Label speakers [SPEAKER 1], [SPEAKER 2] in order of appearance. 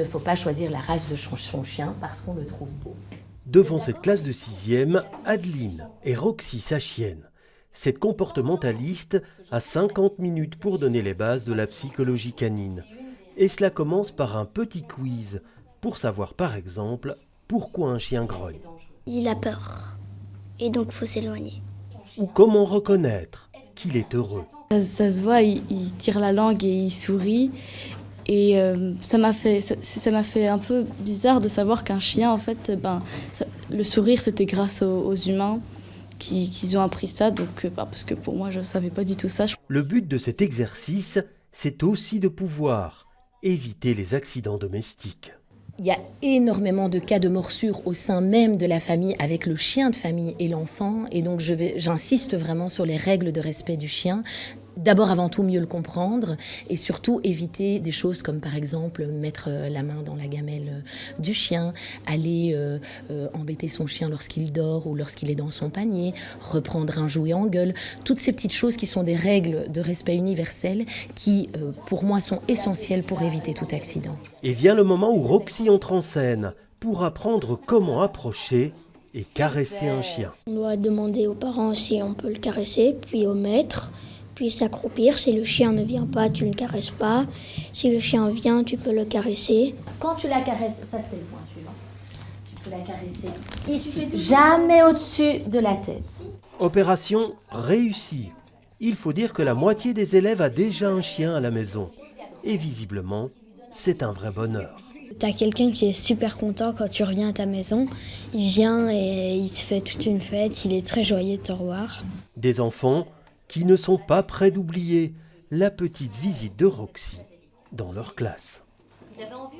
[SPEAKER 1] Il ne faut pas choisir la race de son chien parce qu'on le trouve beau.
[SPEAKER 2] Devant cette classe de 6e, Adeline et Roxy, sa chienne. Cette comportementaliste a 50 minutes pour donner les bases de la psychologie canine. Et cela commence par un petit quiz pour savoir par exemple pourquoi un chien grogne.
[SPEAKER 3] Il a peur et donc il faut s'éloigner.
[SPEAKER 2] Ou comment reconnaître qu'il est heureux.
[SPEAKER 4] Ça se voit, il tire la langue et il sourit. Et ça m'a fait un peu bizarre de savoir qu'un chien, en fait, le sourire, c'était grâce aux humains qui ont appris ça. Donc, parce que pour moi, je ne savais pas du tout ça.
[SPEAKER 2] Le but de cet exercice, c'est aussi de pouvoir éviter les accidents domestiques.
[SPEAKER 1] Il y a énormément de cas de morsures au sein même de la famille avec le chien de famille et l'enfant. Et donc j'insiste vraiment sur les règles de respect du chien. D'abord, avant tout, mieux le comprendre et surtout éviter des choses comme par exemple mettre la main dans la gamelle du chien, aller embêter son chien lorsqu'il dort ou lorsqu'il est dans son panier, reprendre un jouet en gueule. Toutes ces petites choses qui sont des règles de respect universel qui, pour moi, sont essentielles pour éviter tout accident.
[SPEAKER 2] Et vient le moment où Roxy entre en scène pour apprendre comment approcher et caresser un chien.
[SPEAKER 3] On doit demander aux parents si on peut le caresser, puis au maître. Puis s'accroupir. Si le chien ne vient pas, tu ne le caresses pas. Si le chien vient, tu peux le caresser.
[SPEAKER 1] Quand tu la caresses, ça c'était le point suivant. Tu peux la caresser ici, jamais au-dessus de la tête.
[SPEAKER 2] Opération réussie. Il faut dire que la moitié des élèves a déjà un chien à la maison. Et visiblement, c'est un vrai bonheur.
[SPEAKER 5] T'as quelqu'un qui est super content quand tu reviens à ta maison. Il vient et il te fait toute une fête. Il est très joyeux de te revoir.
[SPEAKER 2] Des enfants qui ne sont pas prêts d'oublier la petite visite de Roxy dans leur classe.
[SPEAKER 1] Vous avez envie